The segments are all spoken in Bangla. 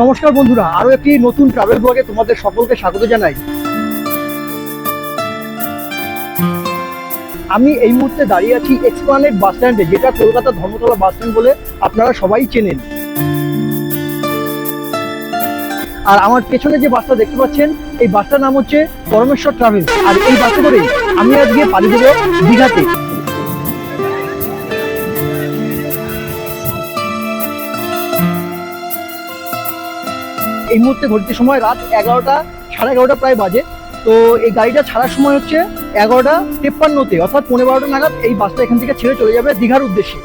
নমস্কার বন্ধুরা, আরো একটি নতুন ট্রাভেল ব্লগে তোমাদের সকলকে স্বাগত জানাই। আমি এই মুহূর্তে দাঁড়িয়ে আছি এক্সপ্লানেড বাস স্ট্যান্ডে, যেটা কলকাতা ধর্মতলা বাস স্ট্যান্ড বলে আপনারা সবাই চেনেন। আর আমার পেছনে যে বাসটা দেখতে পাচ্ছেন, এই বাসটার নাম হচ্ছে পরমেশ্বর ট্রাভেলস। আর এই বাসে করেই আমি আজকে পাড়ি দেবো দীঘাতে। এই মুহূর্তে ঘড়িতে সময় রাত 11টা, সাড়ে 11টা প্রায় বাজে। তো এই গাড়িটা ছাড়ার সময় হচ্ছে 11:53, অর্থাৎ 11:15 নাগাদ এই বাসটা এখান থেকে ছেড়ে চলে যাবে দীঘার উদ্দেশ্যে।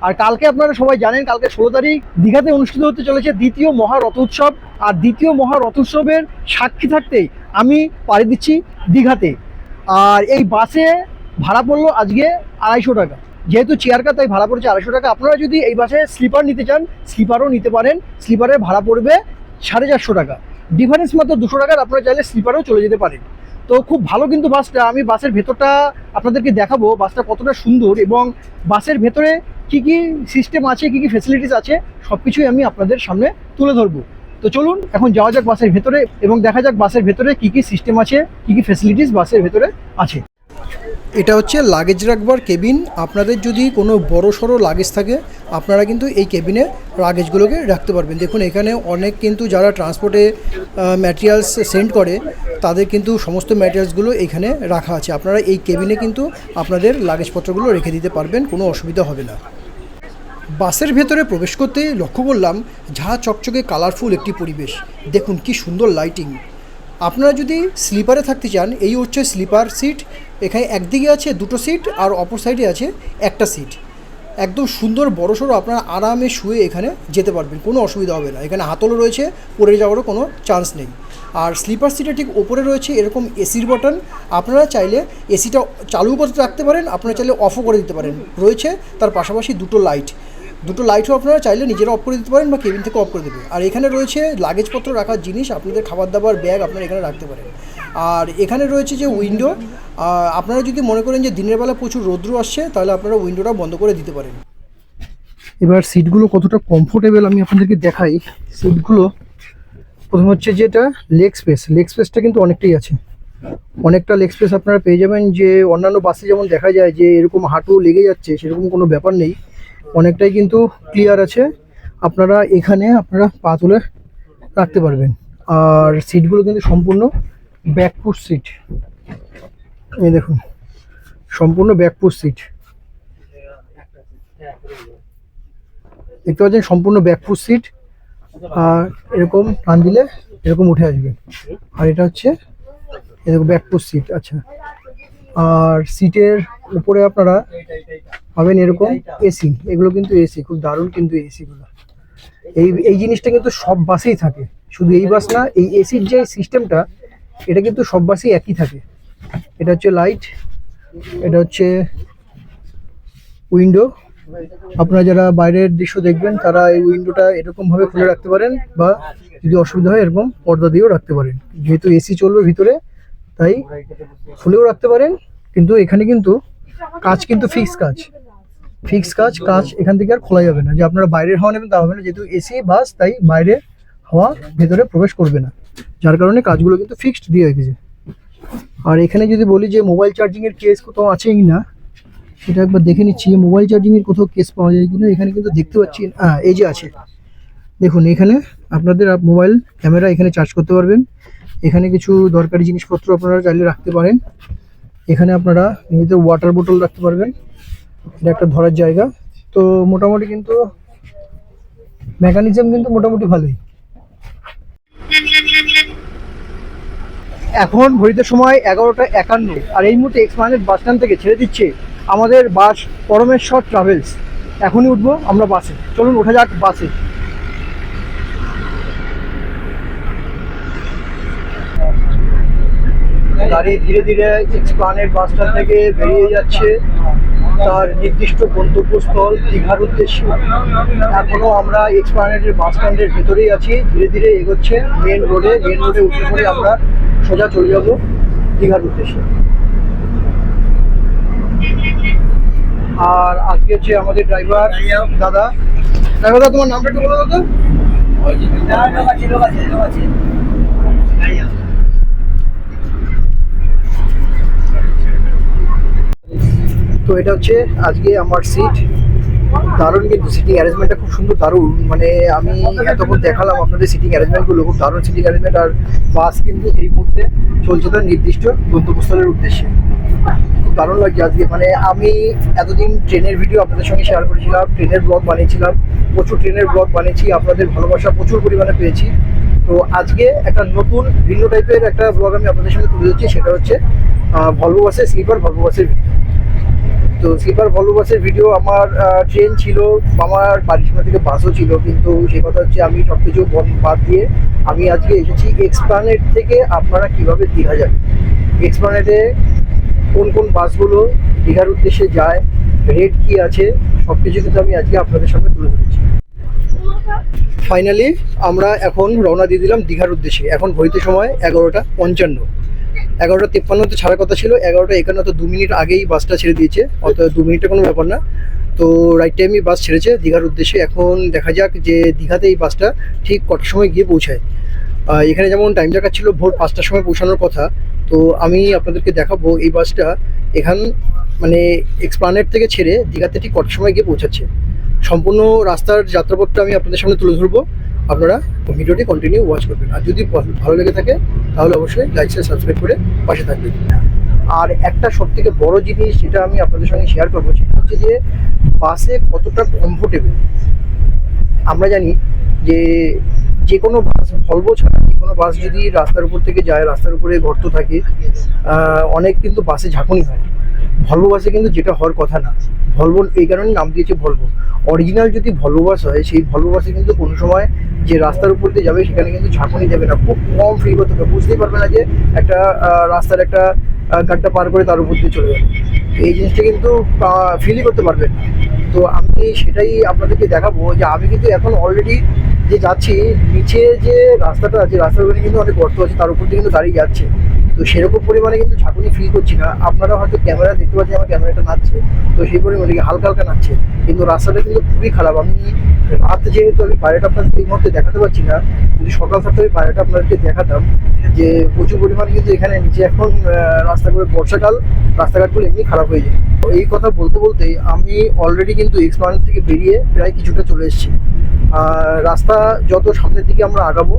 আর কালকে আপনারা সবাই জানেন, কালকে 16 তারিখ দীঘাতে অনুষ্ঠিত হতে চলেছে দ্বিতীয় মহারথ উৎসব। আর দ্বিতীয় মহারথ উৎসবের সাক্ষী থাকতেই আমি পাড়ি দিচ্ছি দীঘাতে। আর এই বাসে ভাড়া পড়লো আজকে 250 টাকা। যেহেতু চেয়ার কার, তাই ভাড়া পড়েছে 250 টাকা। আপনারা যদি এই বাসে স্লিপার নিতে চান, স্লিপারও নিতে পারেন। স্লিপারের ভাড়া পড়বে 450 টাকা, ডিফারেন্স মাত্র 200 টাকার। আপনারা চাইলে স্লিপারেও চলে যেতে পারেন। তো খুব ভালো কিন্তু বাসটা। আমি বাসের ভেতরটা আপনাদেরকে দেখাবো, বাসটা কতটা সুন্দর এবং বাসের ভেতরে কি কি সিস্টেম আছে, কি কি ফ্যাসিলিটিস আছে, সব কিছুই আমি আপনাদের সামনে তুলে ধরবো। তো চলুন এখন যাওয়া যাক বাসের ভেতরে এবং দেখা যাক বাসের ভেতরে কি কি সিস্টেম আছে, কি কি ফ্যাসিলিটিস বাসের ভেতরে আছে। এটা হচ্ছে লাগেজ রাখবার কেবিন। আপনাদের যদি কোনো বড় সড়ো লাগেজ থাকে, আপনারা কিন্তু এই কেবিনে লাগেজগুলোকে রাখতে পারবেন। দেখুন এখানে অনেক কিন্তু যারা ট্রান্সপোর্টে ম্যাটেরিয়ালস সেন্ড করে, তাদের কিন্তু সমস্ত ম্যাটেরিয়ালসগুলো এখানে রাখা আছে। আপনারা এই কেবিনে কিন্তু আপনাদের লাগেজপত্রগুলো রেখে দিতে পারবেন, কোনো অসুবিধা হবে না। বাসের ভেতরে প্রবেশ করতে লক্ষ্য করলাম ঝাঁ চকচকে কালারফুল একটি পরিবেশ। দেখুন কি সুন্দর লাইটিং। আপনারা যদি স্লিপারে থাকতে চান, এই হচ্ছে স্লিপার সিট। এখানে একদিকে আছে 2টো সিট আর অপর সাইডে আছে একটা সিট। একদম সুন্দর বড়সড়, আপনারা আরামে শুয়ে এখানে যেতে পারবেন, কোনো অসুবিধা হবে না। এখানে হাতলও রয়েছে, পড়ে যাওয়ারও কোনো চান্স নেই। আর স্লিপার সিটে ঠিক ওপরে রয়েছে এরকম এসির বাটন। আপনারা চাইলে এসিটা চালু করতে রাখতে পারেন, আপনারা চাইলে অফও করে দিতে পারেন। রয়েছে তার পাশাপাশি দুটো লাইটও আপনারা চাইলে নিজেরা অফ করে দিতে পারেন বা কেবিন থেকে অফ করে দেবে। আর এখানে রয়েছে লাগেজপত্র রাখার জিনিস, আপনাদের খাবার দাবার ব্যাগ আপনারা এখানে রাখতে পারেন। আর এখানে রয়েছে যে উইন্ডো, আপনারা যদি মনে করেন যে দিনের বেলা প্রচুর রৌদ্র আসছে, তাহলে আপনারা উইন্ডোটা বন্ধ করে দিতে পারেন। এবার সিটগুলো কতটা কমফোর্টেবল আমি আপনাদেরকে দেখাই। সিটগুলো প্রথম হচ্ছে যেটা লেগ স্পেসটা কিন্তু অনেকটাই আছে, অনেকটা লেগ স্পেস আপনারা পেয়ে যাবেন। যে অন্যান্য বাসে যেমন দেখা যায় যে এরকম হাঁটু লেগে যাচ্ছে, সেরকম কোনো ব্যাপার নেই, অনেকটাই কিন্তু ক্লিয়ার আছে। আপনারা এখানে পা তুলে রাখতে পারবেন। আর সিটগুলো কিন্তু সম্পূর্ণ ব্যাকপুশ সিট। এই দেখুন, সম্পূর্ণ ব্যাকপুশ সিট দেখতে পাচ্ছেন, সম্পূর্ণ ব্যাকপুশ সিট। আর এরকম টান দিলে এরকম উঠে আসবে। আর এটা হচ্ছে এরকম ব্যাকপুশ সিট। আচ্ছা, আর সিটের উপরে আপনারা পাবেন এরকম এসি। এগুলো কিন্তু এসি, খুব দারুণ কিন্তু এসিগুলো। এই জিনিসটা কিন্তু সব বাসেই থাকে, শুধু এই বাস না। এই এসির যে সিস্টেমটা, এটা কিন্তু সব বাসেই একই থাকে। এটা হচ্ছে লাইট, এটা হচ্ছে উইন্ডো। আপনারা যারা বাইরের দৃশ্য দেখবেন, তারা এই উইন্ডোটা এরকমভাবে খুলে রাখতে পারেন, বা যদি অসুবিধা হয় এরকম পর্দা দিয়েও রাখতে পারেন। যেহেতু এসি চলবে ভিতরে, তাই খুলেও রাখতে পারেন। কিন্তু এখানে কিন্তু কাজ কিন্তু ফিক্স কাজ এখান থেকে আর খোলা যাবে না। যে আপনারা বাইরের হাওয়া নেবেন তা হবে না, যেহেতু এসি বাস, তাই বাইরের হাওয়া ভেতরে প্রবেশ করবে না। যার কারণে কাজগুলো কিন্তু ফিক্সড দিয়ে রেখেছে। আর এখানে যদি বলি যে মোবাইল চার্জিংয়ের কেস কোথাও আছে কি না, সেটা একবার দেখে নিচ্ছি। মোবাইল চার্জিংয়ের কোথাও কেস পাওয়া যায় কিনা। এখানে কিন্তু দেখতে পাচ্ছি, এই যে আছে, দেখুন এখানে আপনাদের মোবাইল ক্যামেরা এখানে চার্জ করতে পারবেন। এখানে কিছু দরকারি জিনিসপত্র আপনারা চাইলে রাখতে পারেন। এখানে আপনারা নিজেদের ওয়াটার বোতল রাখতে পারবেন। এটা একটা ধরার জায়গা। তো মোটামুটি কিন্তু মেকানিজম কিন্তু মোটামুটি ভালোই। এখন ঘড়িতে সময় 11:51, আর এই মুহূর্তে এক্সপ্লানেড বাস স্ট্যান্ড থেকে ছেড়ে দিচ্ছে আমাদের বাস পরমেশ্বর ট্রাভেলস। এখনই উঠবো আমরা বাসে। চলুন ওঠা যাক বাসে। গাড়ি ধীরে ধীরে এক্সপ্লানেড বাস স্ট্যান্ড থেকে বেরিয়ে যাচ্ছে তার নির্দিষ্ট গন্তব্যস্থল দীঘার উদ্দেশ্যে। এখনো আমরা এক্সপ্লানেডের বাস স্ট্যান্ডের ভেতরেই আছি। ধীরে ধীরে এগোচ্ছে মেন রোডে উঠে পড়ে আমরা সোজা চলে যাবো দীঘার উদ্দেশ্যে। আর আজকে হচ্ছে আমাদের ড্রাইভার দাদা। তোমার নামটা একটু বলো দাদা। তো এটা হচ্ছে আজকে আমার সিট। দারুণ, কিন্তু সিটিং অ্যারেঞ্জমেন্টটা খুব সুন্দর, দারুণ। মানে আমি এতক্ষণ দেখালাম আপনাদের সিটিং অ্যারেঞ্জমেন্টগুলো, খুব দারুণ সিটিং অ্যারেঞ্জমেন্ট। আর বাস কিন্তু এই মুহূর্তে চলছে তার নির্দিষ্ট গন্তব্যস্থলের উদ্দেশ্যে। খুব দারুণ লাগছে আজকে। মানে আমি এতদিন ট্রেনের ভিডিও আপনাদের সঙ্গে শেয়ার করেছিলাম, ট্রেনের ব্লগ বানিয়েছিলাম, প্রচুর ট্রেনের ব্লগ বানিয়েছি, আপনাদের ভালোবাসা প্রচুর পরিমাণে পেয়েছি। তো আজকে একটা নতুন ভিন্ন টাইপের একটা ব্লগ আমি আপনাদের সঙ্গে তুলে দিচ্ছি, সেটা হচ্ছে ভলভো বাসের, স্লিপার ভলভো বাসের। তো স্লিপার ভলভো বাসের ভিডিও আমার ট্রেন ছিল, আমার বাড়ির সামনে থেকে বাসও ছিল, কিন্তু সেই কথা হচ্ছে আমি সব কিছু বাদ দিয়ে আমি আজকে এসেছি এক্সপ্লানেট থেকে আপনারা কীভাবে দীঘা যাবেন, এক্সপ্লানেটে কোন কোন বাসগুলো দীঘার উদ্দেশ্যে যায়, রেট কী আছে, সব কিছু কিন্তু আমি আজকে আপনাদের সামনে তুলে ধরেছি। ফাইনালি আমরা এখন রওনা দিয়ে দিলাম দীঘার উদ্দেশ্যে। এখন ঘড়িতে সময় 11:55। 11:53 ছাড়ার কথা ছিল, 11:51, তো 2 মিনিট আগেই বাসটা ছেড়ে দিয়েছে, অর্থাৎ 2 মিনিটের কোনো ব্যাপার না। তো রাইট টাইমই বাস ছেড়েছে দীঘার উদ্দেশ্যে। এখন দেখা যাক যে দীঘাতে এই বাসটা ঠিক কটার সময় গিয়ে পৌঁছায়। এখানে যেমন টাইম দেখাচ্ছিল ভোর 5টার সময় পৌঁছানোর কথা, তো আমি আপনাদেরকে দেখাবো এই বাসটা এখান মানে এক্সপ্লানেট থেকে ছেড়ে দীঘাতে ঠিক কটার সময় গিয়ে পৌঁছাচ্ছে। সম্পূর্ণ রাস্তার যাত্রাপথটা আমি আপনাদের সামনে তুলে ধরবো, আপনারা ভিডিওটি কন্টিনিউ ওয়াচ করবেন। আর যদি ভালো লেগে থাকে তাহলে অবশ্যই লাইক শেয়ার সাবস্ক্রাইব করে পাশে থাকবেন। আর একটা সবথেকে বড় জিনিস যেটা আমি আপনাদের সঙ্গে শেয়ার করবো, সেটা হচ্ছে যে বাসে কতটা কমফোর্টেবল। আমরা জানি যে কোনো বাস, ভলভো ছাড়া যে কোনো বাস যদি রাস্তার উপর থেকে যায়, রাস্তার উপরে গর্ত থাকে, অনেক কিন্তু বাসে ঝাঁকুনি হয়। ভলভো বাসে কিন্তু যেটা হওয়ার কথা না। ভলভো এই কারণে নাম দিয়েছে ভলভো। অরিজিনাল যদি ভলভো বাস হয়, সেই ভলভো বাসে কিন্তু কোনো সময় যে রাস্তার উপর দিয়ে যাবে সেখানে কিন্তু ঝাঁকুনি দেবে না, খুব কম ফিল করতে হবে, বুঝতেই পারবে না যে একটা রাস্তার একটা গাড্ডা পার করে তার উপর দিয়ে চলে যাবে। এই জিনিসটা কিন্তু ফিলই করতে পারবেন না। তো আমি সেটাই আপনাদেরকে দেখাবো যে আমি কিন্তু এখন অলরেডি যে যাচ্ছি, নিচে যে রাস্তাটা আছে, রাস্তার উপরে কিন্তু অনেক গর্ত আছে, তার উপর দিয়ে কিন্তু গাড়ি যাচ্ছে। তো সেরকম পরিমাণে কিন্তু ঝাঁকুনি ফিল করছি না। আপনারা হয়তো ক্যামেরা দেখতে পাচ্ছেন, আমার ক্যামেরাটা নাচছে, তো সেই পরিমাণে হালকা হালকা নাচছে, কিন্তু রাস্তাটা কিন্তু খুবই খারাপ। আমি রাত যেহেতু আমি বাইরেটা আপনাদেরকে এই মুহূর্তে দেখাতে পারছি না, যদি সকাল থাকতে আমি বাইরেটা আপনাদেরকে দেখাতাম যে প্রচুর পরিমাণে কিন্তু এখানে নিচে এখন রাস্তা করে, বর্ষাকাল রাস্তাঘাটগুলো এমনি খারাপ হয়ে যায়। তো এই কথা বলতে বলতেই আমি অলরেডি কিন্তু এক্সপ্লানেট থেকে বেরিয়ে প্রায় কিছুটা চলে এসেছি। রাস্তা যত সামনের দিকে আমরা আগাবো,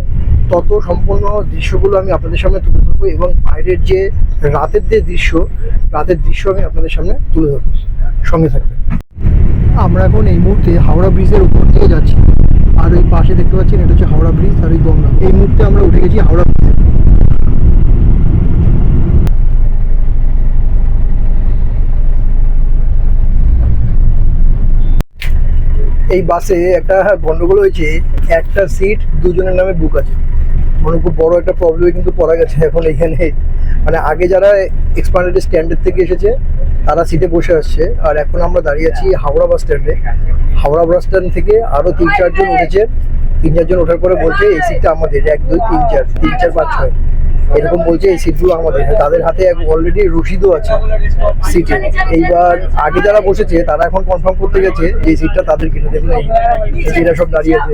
তত সম্পূর্ণ দৃশ্যগুলো আমি আপনাদের সামনে তুলে ধরবো, এবং বাইরের যে রাতের দৃশ্য আমি আপনাদের সামনে তুলে ধরবো। সঙ্গে থাকবেন। আমরা এখন এই মুহূর্তে হাওড়া ব্রিজের উপর দিয়ে যাচ্ছি, আর ওই পাশে দেখতে পাচ্ছেন এটা হচ্ছে হাওড়া ব্রিজ, আর ওই গঙ্গা। এই মুহূর্তে আমরা উঠে গেছি হাওড়া ব্রিজে। এই বাসে একটা গন্ডগোল হয়েছে, একটা সিট দুজনের নামে বুক আছে। মানে খুব বড় একটা প্রবলেমে কিন্তু পড়া গেছে এখন এইখানে। মানে আগে যারা এক্সপ্লানেড স্ট্যান্ডের থেকে এসেছে তারা সিটে বসে আসছে, আর এখন আমরা দাঁড়িয়ে আছি হাওড়া বাস স্ট্যান্ডে। হাওড়া বাস স্ট্যান্ড থেকে আরও 3-4 জন উঠেছে। 3-4 জন ওঠার পরে বলছে এই সিটটা আমাদের, 1 2 3 4 3 4 5 6 এরকম বলছে, এই সিটগুলো আমাদের। তাদের হাতে অলরেডি রসিদও আছে সিটে। এইবার আগে যারা বসেছে তারা এখন কনফার্ম করতে গেছে যে এই সিটটা তাদের কিনে। দেখুন এরা সব দাঁড়িয়ে আছে,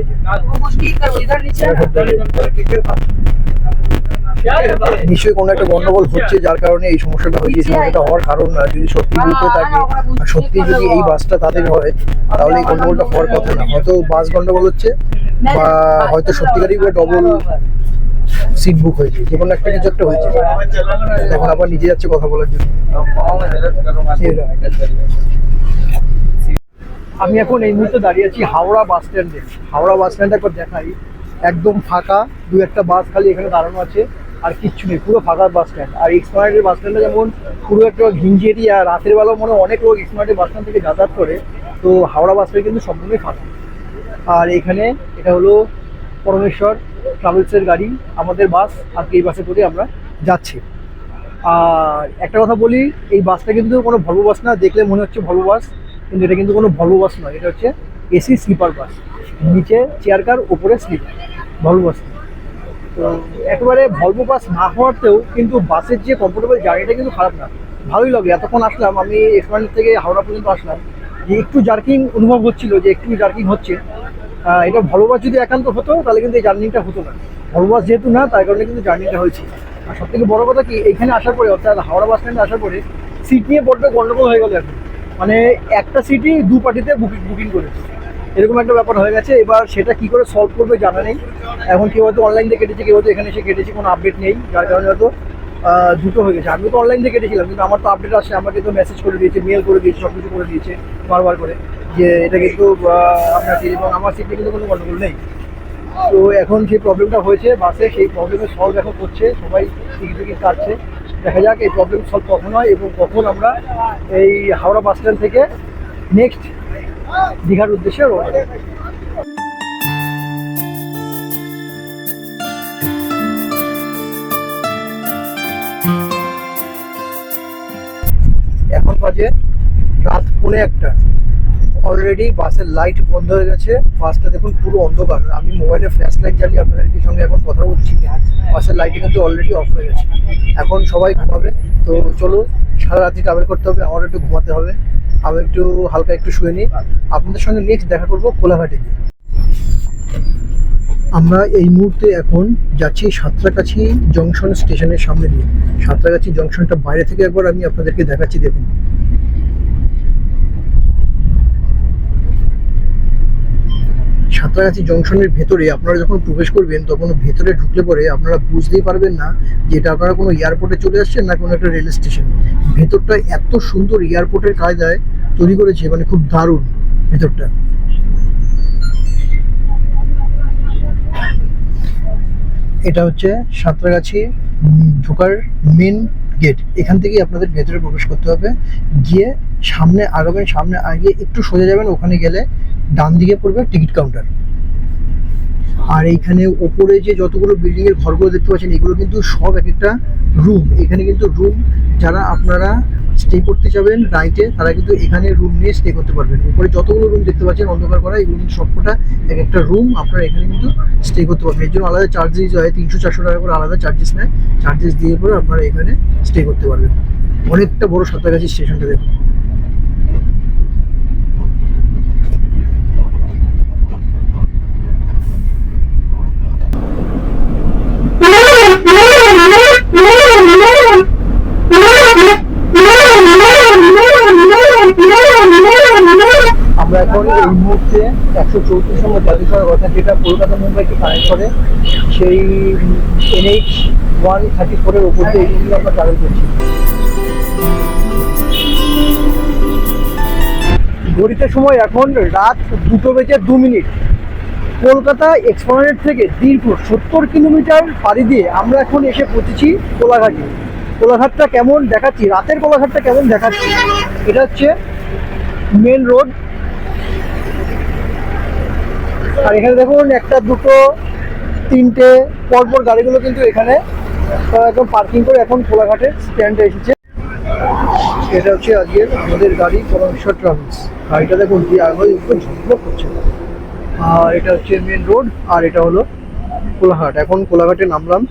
নিশ্চয়ই কোনো একটা গন্ডগোল হচ্ছে যার কারণে এই সমস্যাটা হয়েছে। সমস্যাটা হওয়ার কারণ না, যদি সত্যি বলতে থাকে আর সত্যি যদি এই বাসটা তাদের হয়, তাহলে এই গন্ডগোলটা হওয়ার কথা না। হয়তো বাস গন্ডগোল হচ্ছে, বা হয়তো সত্যিকারই ডবল সিট বুক হয়েছে, যে কোনো একটা কিছু একটা হয়েছে। এখন আবার নিজে যাচ্ছে কথা বলার জন্য। আমি এখন এই মুহূর্তে দাঁড়িয়ে আছি হাওড়া বাস স্ট্যান্ডে। হাওড়া বাস স্ট্যান্ডে একবার দেখাই, একদম ফাঁকা, 2-1টা বাস খালি এখানে দাঁড়ানো আছে, আর কিচ্ছু নেই, পুরো ফাঁকা বাস স্ট্যান্ড। আর এক্সপ্লানেডের বাস স্ট্যান্ডটা যেমন পুরো একটা ঘিঞ্জি এরিয়া, রাতের বেলাও মনে অনেক লোক এক্সপ্লানেডের বাস স্ট্যান্ড থেকে যাতায়াত করে, তো হাওড়া বাস স্ট্যান্ড কিন্তু সম্পূর্ণই ফাঁকা। আর এখানে এটা হলো পরমেশ্বর ট্রাভেলসের গাড়ি, আমাদের বাস, আর এই বাসে করে আমরা যাচ্ছি। আর একটা কথা বলি, এই বাসটা কিন্তু কোনো ভলভো বাস না। দেখলে মনে হচ্ছে ভলভো বাস, কিন্তু এটা কিন্তু কোনো ভলভো বাস নয়, এটা হচ্ছে এসি স্লিপার বাস। নিচে চেয়ার কার, ওপরে স্লিপার, ভলভো বাস। তো একেবারে ভলভো বাস না হওয়াতেও কিন্তু বাসের যে কমফোর্টেবল জার্নিটা কিন্তু খারাপ না, ভালোই লাগে। এতক্ষণ আসলাম আমি এক্সপ্লানেড থেকে হাওড়া পর্যন্ত আসলাম, যে একটু জার্কিং অনুভব হচ্ছিল, যে একটু জার্কিং হচ্ছে। এটা ভলভো বাস যদি একান্ত হতো তাহলে কিন্তু এই জার্নিটা হতো না। ভলভো বাস যেহেতু না, তার কারণে কিন্তু জার্নিটা হয়েছে। আর সব থেকে বড় কথা কি, এখানে আসার পরে অর্থাৎ হাওড়া বাস স্ট্যান্ডে আসার পরে সিট নিয়ে বড্ড গন্ডগোল হয়ে গেল এখন। মানে একটা সিটই দু পার্টিতে বুকিং করেছে, এরকম একটা ব্যাপার হয়ে গেছে। এবার সেটা কি করে সলভ করবে জানা নেই। এখন কেউ হয়তো অনলাইন থেকে কেটেছে, কেউ হয়তো এখানে এসে কেটেছে, কোনো আপডেট নেই, যার কারণে হয়তো দুটো হয়ে গেছে। আমি তো অনলাইন থেকে কেটেছিলাম, কিন্তু আমার তো আপডেট আসে, আমাকে তো মেসেজ করে দিয়েছে, মেল করে দিয়েছে, সব কিছু করে দিয়েছে বারবার করে, যে এটা কিন্তু আপনার সিট, এবং আমার সিটে কিন্তু কোনো গন্ডগোল নেই। তো এখন সেই প্রবলেমটা হয়েছে বাসে, সেই প্রবলেমের সলভ এখন করছে, সবাই টিকিট কাটছে। দেখা যাক এই প্রবলেম সলভ কখন হয় এবং কখন আমরা এই হাওড়া বাস স্ট্যান্ড থেকে নেক্সট দীঘার উদ্দেশ্যে রওনা দেব। এখন বাজে রাত 1:45। অলরেডি বাসের লাইট বন্ধ হয়ে গেছে, বাসটা দেখুন পুরো অন্ধকার। আমি মোবাইলে ফ্ল্যাশ লাইট জ্বালিয়ে আপনাদেরকে সঙ্গে এখন কথা বলছি, বাসের লাইটে কিন্তু অলরেডি অফ হয়ে গেছে। এখন সবাই ঘুমাবে। তো চলো, সারা রাত্রি ট্রাভেল করতে হবে, আমার একটু ঘুমাতে হবে, আমি একটু হালকা একটু শুয়ে নিই। আপনাদের সঙ্গে নেক্সট দেখা করবো কোলাঘাটে গিয়ে। আমরা এই মুহূর্তে এখন যাচ্ছি সাঁতরাগাছি জংশন স্টেশনের সামনে দিয়ে। সাঁতরাগাছি জংশনটা বাইরে থেকে একবার আমি আপনাদেরকে দেখাচ্ছি, দেখুন। সাঁতরাগাছি জংশনের ভেতরে আপনারা যখন প্রবেশ করবেন, তখন ভেতরে ঢুকলে পরে আপনারা বুঝতেই পারবেন না যে এটা আপনারা কোনো এয়ারপোর্টে চলে আসছেন না কোনো একটা রেল স্টেশন। ভেতরটা এত সুন্দর এয়ারপোর্টের কায়দায় তৈরি করেছে, মানে খুব দারুণ ভেতরটা। এটা হচ্ছে সাঁতরাগাছি ঢোকার মেন গেট। এখান থেকেই আপনাদের ভেতরে প্রবেশ করতে হবে। গিয়ে সামনে আগাবেন, সামনে আগিয়ে একটু সোজা যাবেন, ওখানে গেলে ডান দিকে পড়বে টিকিট কাউন্টার। আর এইখানে ওপরে যে যতগুলো বিল্ডিং এর ঘরগুলো দেখতে পাচ্ছেন, এগুলো কিন্তু সব এক একটা রুম। এখানে কিন্তু রুম, যারা আপনারা স্টে করতে যাবেন রাইটে, তারা কিন্তু এখানে রুম নিয়ে স্টে করতে পারবেন। উপরে যতগুলো রুম দেখতে পাচ্ছেন অন্ধকার করা, এগুলো কিন্তু সবকটা এক একটা রুম, আপনারা এখানে কিন্তু স্টে করতে পারবেন। এর জন্য আলাদা চার্জেস হয়, 300-400 টাকা করে আলাদা চার্জেস নেয়। চার্জেস দিয়ে পরে আপনারা এখানে স্টে করতে পারবেন। অনেকটা বড় সাঁতরাগাছি স্টেশনটা দেখুন। আমরা এখন এই মুহূর্তে 134 নম্বর জাতীয় সড়ক, অর্থাৎ যেটা কলকাতা মুম্বাইকে কানেক্ট করে, সেই NH-134 এর উপর দিয়ে এইগুলো আমরা ট্রাভেল করছি। ঘড়িতে সময় এখন রাত 2:02। কলকাতা এক্সপ্লেনেড থেকে দীর্ঘ 70 কিলোমিটার পাড়ি দিয়ে আমরা এখন এসে পৌঁছেছি কোলাঘাটে। কোলাঘাটটা কেমন দেখাচ্ছি, রাতের কোলাঘাটটা কেমন দেখাচ্ছি। এটা হচ্ছে মেন রোড, আর এখানে দেখুন একটা, দুটো, তিনটে পরপর গাড়িগুলো কিন্তু এখানে একদম পার্কিং করে এখন কোলাঘাটের স্ট্যান্ডে এসেছে। এটা হচ্ছে আজকের আমাদের গাড়ি, পরমেশ্বর ট্রাভেলস। গাড়িটা দেখুন কি আগে উপরে ঝকঝক করছে। আর এটা হচ্ছে মেন রোড, আর এটা হলো কোলাঘাট। এখন কোলাঘাটে নামলাম।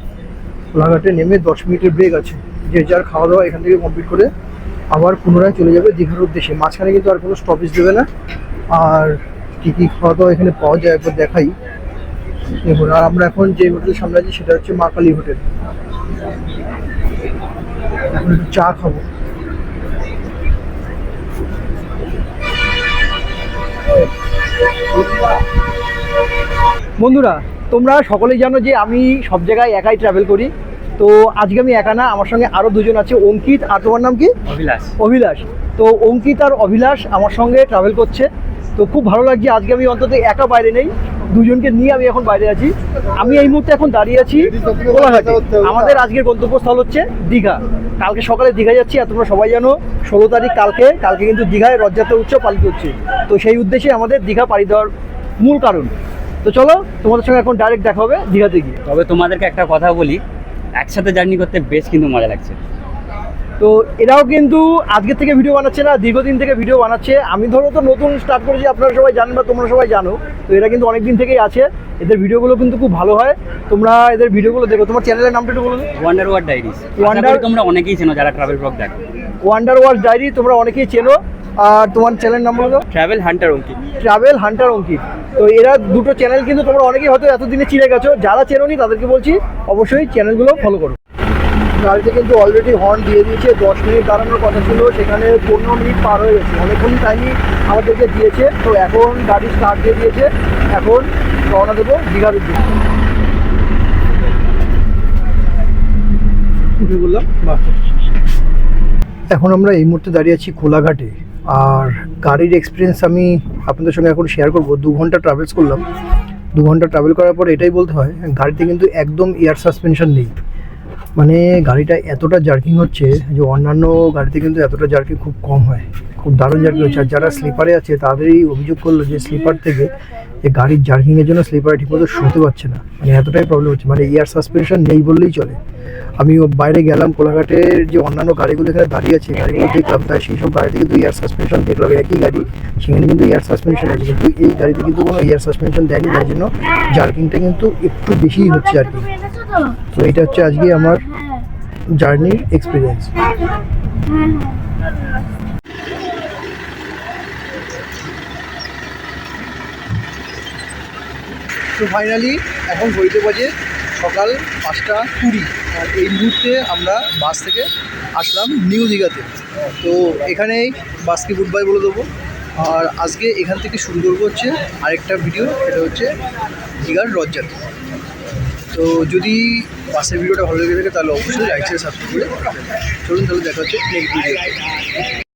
কোলাঘাটে নেমে 10 মিনিটের ব্রেক আছে, যে যার খাওয়া দাওয়া এখান থেকে কমপ্লিট করে আবার পুনরায় চলে যাবে দীঘার উদ্দেশ্যে। মাঝখানে কিন্তু আর কোনো স্টপেজ দেবে না। আর কী কী খাওয়া দাওয়া এখানে পাওয়া যায় একবার দেখাই, দেখুন। আর আমরা এখন যে হোটেল সামনে আছি সেটা হচ্ছে মা কালী হোটেল। এখন একটু চা খাবো। বন্ধুরা, তোমরা সকলেই জানো যে আমি সব জায়গায় একাই ট্রাভেল করি। তো আজকে আমি একা না, আমার সঙ্গে আরও দুজন আছে, অঙ্কিত আর তোমার নাম কি? অভিলাষ। তো অঙ্কিত আর অভিলাষ আমার সঙ্গে ট্রাভেল করছে। তো খুব ভালো লাগছে, আজকে আমি অন্তত একা বাইরে নেই, দুজনকে নিয়ে আমি এখন বাইরে আছি। আমি এই মুহূর্তে এখন দাঁড়িয়ে আছি কোলাঘাটে। আমাদের আজকের গন্তব্যস্থল হচ্ছে দীঘা। কালকে সকালে দীঘা যাচ্ছি, আর তোমরা সবাই জানো 16 তারিখ কালকে কিন্তু দীঘায় রথযাত্রা উৎসব পালিত হচ্ছে। তো সেই উদ্দেশ্যে আমাদের দীঘা পাড়ি দেওয়ার মূল কারণ। তো চলো, তোমাদের সঙ্গে এখন ডাইরেক্ট দেখা হবে দীঘাতে গিয়ে। তবে তোমাদেরকে একটা কথা বলি, একসাথে জার্নি করতে বেশ কিন্তু মজা লাগছে। তো এরাও কিন্তু আজকের থেকে ভিডিও বানাচ্ছে না, দীর্ঘদিন থেকে ভিডিও বানাচ্ছে। আমি ধরো তো নতুন স্টার্ট করেছি, আপনারা সবাই জানেন বা তোমরা সবাই জানো। তো এরা কিন্তু অনেক দিন থেকেই আছে, এদের ভিডিওগুলো কিন্তু খুব ভালো হয়। তোমরা এদের ভিডিওগুলো দেখো। তোমার চ্যানেলের নামটা একটু বলুন। Wonder world diaries. তোমরা অনেকেই চেনো যারা ট্রাভেল ব্লগ দেখো। ওয়ান্ডার ওয়ার্ল্ড ডায়েরি তোমরা অনেকেই চেনো। আর তোমার চ্যানেল নাম বলো তো? ট্রাভেল হান্টার অঙ্কিত। ট্রাভেল হান্টার অঙ্কিত। তো এরা দুটো চ্যানেল কিন্তু তোমরা অনেকেই হয়তো এতদিনে চিনে গেছো, যারা চেনোনি তাদেরকে বলছি অবশ্যই চ্যানেলগুলো ফলো করো। গাড়িতে কিন্তু অলরেডি হর্ন দিয়ে দিয়েছে, 10 মিনিট দাঁড়ানোর কথা ছিল, সেখানে 15 মিনিট পার হয়ে গেছে, অনেকক্ষণ টাইমই আমাদেরকে দিয়েছে। তো এখন গাড়ি স্টার্ট দিয়ে দিয়েছে, এখন রওনা দেবো দীঘার উদ্দেশ্যে। বললাম এখন আমরা এই মুহূর্তে দাঁড়িয়ে আছি কোলাঘাটে, আর গাড়ির এক্সপিরিয়েন্স আমি আপনাদের সঙ্গে এখন শেয়ার করবো। 2 ঘন্টা ট্রাভেলস করলাম। 2 ঘন্টা ট্রাভেল করার পর এটাই বলতে হয়, গাড়িতে কিন্তু একদম এয়ার সাসপেনশন নেই। মানে গাড়িটা এতটা জার্কিং হচ্ছে যে অন্যান্য গাড়িতে কিন্তু এতটা জার্কিং খুব কম হয়, খুব দারুণ জার্কিং হচ্ছে। আর যারা স্লিপারে আছে তাদেরই অভিযোগ করলো যে স্লিপার থেকে যে গাড়ির জার্কিংয়ের জন্য স্লিপারে ঠিকমতো শুতে পারছে না, মানে এতটাই প্রবলেম হচ্ছে, মানে এয়ার সাসপেনশন নেই বললেই চলে। আমি বাইরে গেলাম, কোলাঘাটের যে অন্যান্য গাড়িগুলো এখানে দাঁড়িয়ে আছে গাড়িগুলো দেখলাম, তাই সেই সব গাড়িতে কিন্তু এয়ার সাসপেনশন দেখলাম, একই গাড়ি সেখানে কিন্তু এয়ার সাসপেনশন আছে, কিন্তু এই গাড়িতে কিন্তু কোনো এয়ার সাসপেনশন দেয়নি, তার জন্য জার্কিংটা কিন্তু একটু বেশিই হচ্ছে আর কি। তো এটা হচ্ছে আজকে আমার জার্নির এক্সপিরিয়েন্স। তো ফাইনালি এখন ঘড়িতে বাজে সকাল 5:20, আর এই মুহূর্তে আমরা বাস থেকে আসলাম নিউ দীঘাতে। তো এখানেই বাসকে গুড বাই বলে দেবো, আর আজকে এখান থেকে শুরু করবো হচ্ছে আরেকটা ভিডিও, সেটা হচ্ছে দীঘার রথযাত্রা। তো যদি বাসের ভিডিওটা ভালো লেগে থাকে তাহলে অবশ্যই লাইক শেয়ার সাবস্ক্রাইব করে চলুন, তাহলে দেখা হচ্ছে নেক্সট ভিডিওতে।